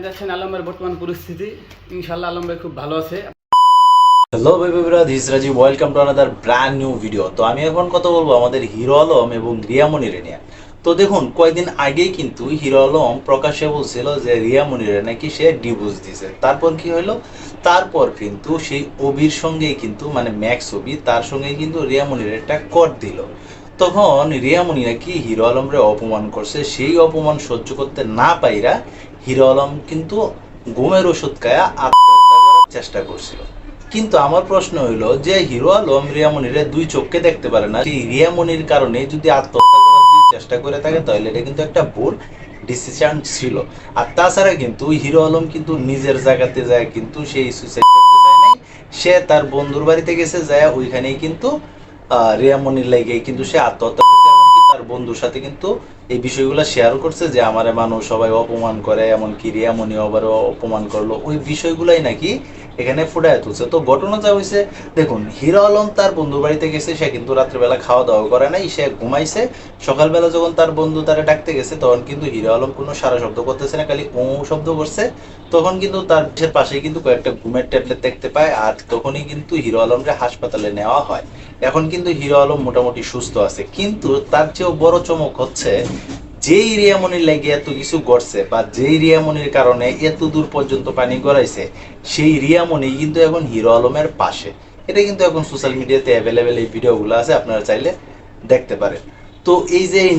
যাচ্ছেন আলম ভাইয়ের বর্তমান পরিস্থিতি। ইনশাআল্লাহ আলম ভাই খুব ভালো আছে। হ্যালো ভাই ভাইরা, this Rajiv, welcome to another brand new video. তো আমি এখন কথা বলবো আমাদের হিরো আলম এবং রিয়া মনিরে নিয়ে। তো দেখুন, কয়েকদিন আগেই কিন্তু হিরো আলম প্রকাশ্যে বলছিল যে রিয়া মনিরে নাকি সে ডিভোর্স দিছে। তারপর কি হলো, তারপর কিন্তু সেই অবির সঙ্গেই কিন্তু মানে ম্যাক্স অবি, তার সঙ্গে কিন্তু রিয়া মনির একটা কর দিল। তখন রিয়া মনি নাকি হিরো আলমরে অপমান করছে, সেই অপমান সহ্য করতে না পাইরা হিরো আলম কিন্তু ঘুমের ওষুধ খায়া আত্মহত্যা করার চেষ্টা করছিল। কিন্তু আমার প্রশ্ন হইলো যে হিরো আলম রিয়ামনিরে দুই চোখকে দেখতে পারে না, সেই রিয়ামনির কারণে যদি আত্মহত্যা করার চেষ্টা করে থাকে তাহলে এটা কিন্তু একটা ভুল ডিসিশন ছিল। আর তাছাড়া কিন্তু হিরো আলম কিন্তু নিজের জায়গাতে যায় কিন্তু সেই সুইসাইড করতে চায় নাই, সে তার বন্ধুর বাড়িতে গেছে, যায় ওইখানেই কিন্তু রিয়ামনির লাগে কিন্তু সে আত্মহত্যা করছে। এমনকি তার বন্ধুর সাথে কিন্তু এই বিষয়গুলো শেয়ার করছে যে আমারে মানুষ সবাই অপমান করে, এমনকি রিয়ামনি আবারও অপমান করলো, ওই বিষয়গুলাই নাকি এখানে ফুটায় তুলছে। তো ঘটনা যা হয়েছে দেখুন, হিরো আলম তার বন্ধুর বাড়িতে গেছে, সে কিন্তু রাত্রেবেলা খাওয়া দাওয়া করে নাই, সে ঘুমাইছে। সকালবেলা যখন তার বন্ধু তারা ডাকতে গেছে তখন কিন্তু হিরো আলম কোনো সারা শব্দ করতেছে না, খালি ও শব্দ করছে। তখন কিন্তু তার পাশে কিন্তু কয়েকটা ঘুমের ট্যাবলেট দেখতে পায়, আর তখনই কিন্তু হিরো আলমকে হাসপাতালে নেওয়া হয়। এখন কিন্তু হিরো আলম মোটামুটি সুস্থ আছে। কিন্তু তার চেয়েও বড় চমক হচ্ছে, যেই রিয়ামনির লাগে এত কিছু করছে বা যেই রিয়ামনির কারণে এত দূর পর্যন্ত পানি গড়াইছে, সেই রিয়ামনি কিন্তু এখন হিরো আলমের পাশে। এটা কিন্তু এখন সোশ্যাল মিডিয়াতে অ্যাভেলেবেল, এই ভিডিওগুলো আছে, আপনারা চাইলে দেখতে পারেন। তো এই যে এই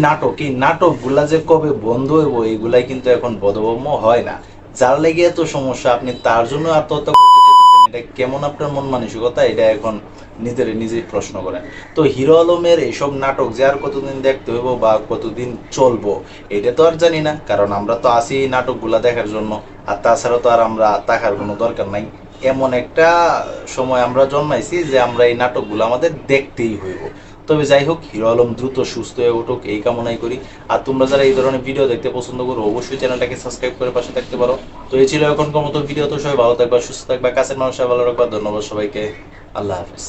নাটকগুলা যে কবে বন্ধ হইব, এইগুলাই কিন্তু এখন বোধগম্য হয় না। যার লেগে এত সমস্যা, আপনি তার জন্য আত্মহত্যা করতে যেতেছেন, এটা কেমন আপনার মন মানসিকতা, এটা এখন নিজেই প্রশ্ন করেন। তো হিরো আলমের এইসব নাটক যে আর কতদিন দেখতে হইব বা কতদিন চলবো, এটা তো আর জানি না, কারণ আমরা তো আসি এই নাটকগুলা দেখার জন্য। আর তাছাড়া তো আর আমরা টাকার কোনো দরকার নাই। এমন একটা সময় আমরা জন্মাইছি যে আমরা এই নাটকগুলো আমাদের দেখতেই হইব। তবে যাই হোক, হিরো আলম দ্রুত সুস্থ হয়ে উঠুক, এই কামনাই করি। আর তোমরা যারা এই ধরনের ভিডিও দেখতে পছন্দ করো, অবশ্যই চ্যানেলটাকে সাবস্ক্রাইব করে পাশে থাকতে পারো। তো এই ছিল এখনকার মতো ভিডিও। তো সবাই ভালো থাকবা, সুস্থ থাকবা, কাছের মানুষরা ভালো রাখবা। ধন্যবাদ সবাইকে। আল্লাহ হাফেজ।